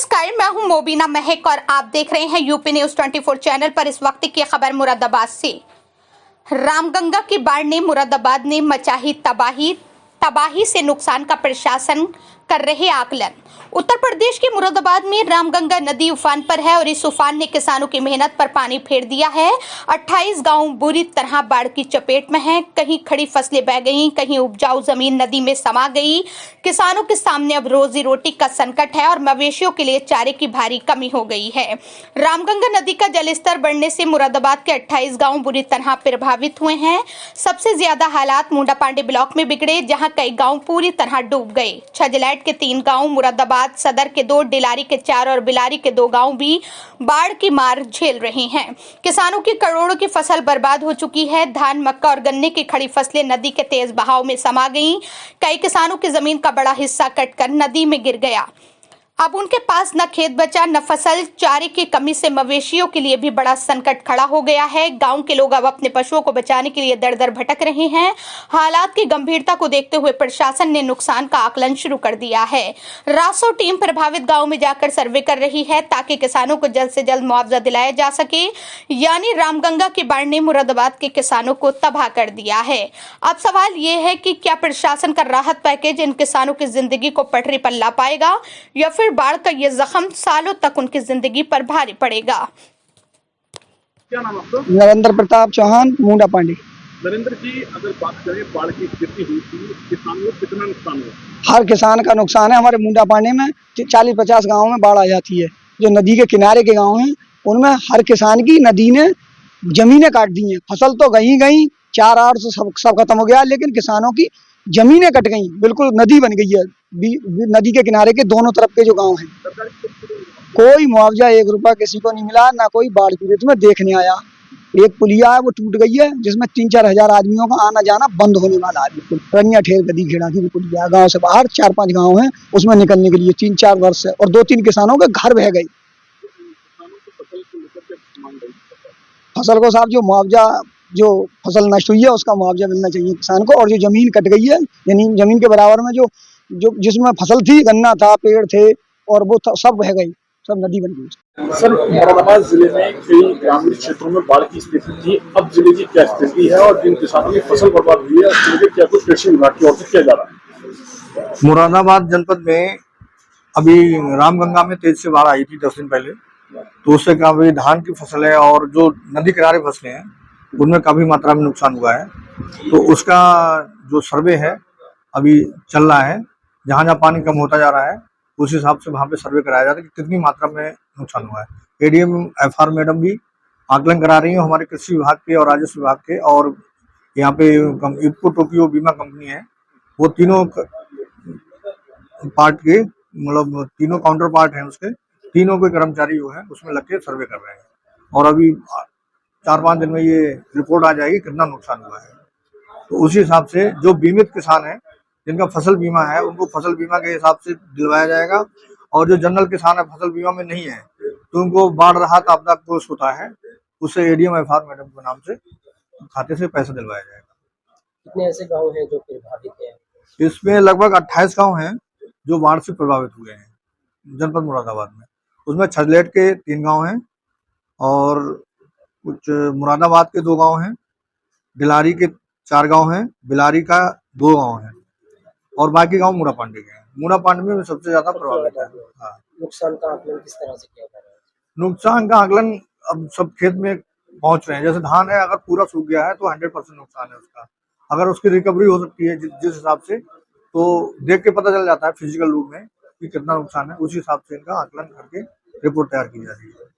नमस्कार, मैं हूं मोबिना महक और आप देख रहे हैं यूपी न्यूज 24 चैनल पर। इस वक्त की खबर मुरादाबाद से। रामगंगा की बाढ़ ने मुरादाबाद में मचाही तबाही से नुकसान का प्रशासन कर रहे आकलन। उत्तर प्रदेश के मुरादाबाद में रामगंगा नदी उफान पर है और इस उफान ने किसानों की मेहनत पर पानी फेर दिया है। 28 गांव बुरी तरह बाढ़ की चपेट में हैं। कहीं खड़ी फसलें बह गईं, कहीं उपजाऊ जमीन नदी में समा गई। किसानों के सामने अब रोजी रोटी का संकट है और मवेशियों के लिए चारे की भारी कमी हो गई है। रामगंगा नदी का जलस्तर बढ़ने से मुरादाबाद के 28 गांव बुरी तरह प्रभावित हुए हैं। सबसे ज्यादा हालात मुंडा पांडे ब्लॉक में बिगड़े, जहां कई गांव पूरी तरह डूब गए। छजलैट के 3 गांव, मुरादाबाद सदर के 2, डिलारी के 4 और बिलारी के 2 गांव भी बाढ़ की मार झेल रहे हैं। किसानों की करोड़ों की फसल बर्बाद हो चुकी है। धान, मक्का और गन्ने की खड़ी फसलें नदी के तेज बहाव में समा गईं। कई किसानों की जमीन का बड़ा हिस्सा कटकर नदी में गिर गया। अब उनके पास न खेत बचा न फसल। चारे की कमी से मवेशियों के लिए भी बड़ा संकट खड़ा हो गया है। गांव के लोग अब अपने पशुओं को बचाने के लिए दर दर भटक रहे हैं। हालात की गंभीरता को देखते हुए प्रशासन ने नुकसान का आकलन शुरू कर दिया है। रासो टीम प्रभावित गांव में जाकर सर्वे कर रही है ताकि किसानों को जल्द से जल्द मुआवजा दिलाया जा सके। यानी रामगंगा की बाढ़ ने मुरादाबाद के किसानों को तबाह कर दिया है। अब सवाल ये है कि क्या प्रशासन का राहत पैकेज इन किसानों की जिंदगी को पटरी पर ला पाएगा या फिर बाढ़ का ये जख्म सालों तक उनकी जिंदगी पर भारी पड़ेगा। क्या नाम आपका? नरेंद्र प्रताप चौहान, मुंडा पांडे। नरेंद्र जी, अगर बात करें बाढ़ की स्थिति हुई थी, किसानों को कितना नुकसान हुआ? हर किसान का नुकसान है। हमारे मुंडा पांडे में 40-50 गाँव में बाढ़ आ जाती है। जो नदी के किनारे के गाँव हैं उनमें हर किसान की नदी ने जमीनें काट दी हैं। फसल तो गई, चार आर से सब खत्म हो गया, लेकिन किसानों की जमीनें कट गई, बिल्कुल नदी बन गई है। नदी के किनारे के दोनों तरफ के जो गांव हैं, कोई मुआवजा 1 रुपया किसी को नहीं मिला, ना कोई बाढ़ पीड़ित में देखने आया। एक पुलिया है वो टूट गई है, जिसमें 3-4 हजार आदमियों का आना जाना बंद होने वाला है। बिल्कुल रनिया ठेर गदी घेड़ा की पुलिया, गाँव से बाहर 4-5 गाँव हैं, उसमें निकलने के लिए 3-4 वर्ष है और 2-3 किसानों के घर बह गई। फसल को साहब जो मुआवजा, जो फसल नष्ट हुई है उसका मुआवजा मिलना चाहिए किसान को। और जो जमीन कट गई है, यानी जमीन के बराबर में जो जिसमें फसल थी, गन्ना था, पेड़ थे, और वो सब बह गई, सब नदी बन गई। सर, मुरादाबाद जिले में कई ग्रामीण क्षेत्रों में बाढ़ की स्थिति थी, अब जिले की क्या स्थिति है और जिन किसानों की फसल बर्बाद हुई है उसके क्या कुछ कृषि विभाग की ओर से किया जा रहा है? मुरादाबाद जनपद में अभी रामगंगा में तेज से बाढ़ आई थी 10 दिन पहले, तो उससे काफी धान की फसल है और जो नदी किनारे फसलें हैं उनमें काफी मात्रा में नुकसान हुआ है। तो उसका जो सर्वे है अभी चल रहा है, जहाँ जहाँ पानी कम होता जा रहा है उस हिसाब से वहाँ पे सर्वे कराया जाता है कि कितनी मात्रा में नुकसान हुआ है। एडीएम एफआर मैडम भी आकलन करा रही है हमारे कृषि विभाग के और राजस्व विभाग के, और यहाँ पे इफको टोक्यो बीमा कंपनी है, वो तीनों पार्ट के, मतलब तीनों काउंटर पार्ट हैं उसके, तीनों के कर्मचारी जो है उसमें लग के सर्वे कर रहे हैं और अभी 4-5 दिन में ये रिपोर्ट आ जाएगी कितना नुकसान हुआ है। तो उसी हिसाब से जो बीमित किसान है, जिनका फसल बीमा है, उनको फसल बीमा के हिसाब से दिलवाया जाएगा, और जो जनरल किसान है फसल बीमा में नहीं है तो उनको बाढ़ राहत आपदा कोष होता है, उससे एडीएम एफआर मैडम के नाम से खाते से पैसा दिलवाया जाएगा। कितने ऐसे गांव हैं जो प्रभावित हैं? इसमें लगभग 28 गाँव हैं जो बाढ़ से प्रभावित हुए हैं जनपद मुरादाबाद में। उसमें छजलेट के 3 गाँव हैं और कुछ मुरादाबाद के 2 गाँव हैं, डिलारी के 4 गाँव हैं, बिलारी का 2 गाँव हैं और बाकी गाँव मुंडा पांडे के हैं। मुंडा पांडे में सबसे ज्यादा प्रभावित है। हाँ। नुकसान का आकलन किस तरह से किया जा रहा है? नुकसान का आकलन अब सब खेत में पहुंच रहे हैं। जैसे धान है, अगर पूरा सूख गया है तो 100% नुकसान है उसका। अगर उसकी रिकवरी हो सकती है जिस हिसाब से, तो देख के पता चल जाता है फिजिकल रूप में कि कितना नुकसान है, उसी हिसाब से इनका आकलन करके रिपोर्ट तैयार की जा रही है।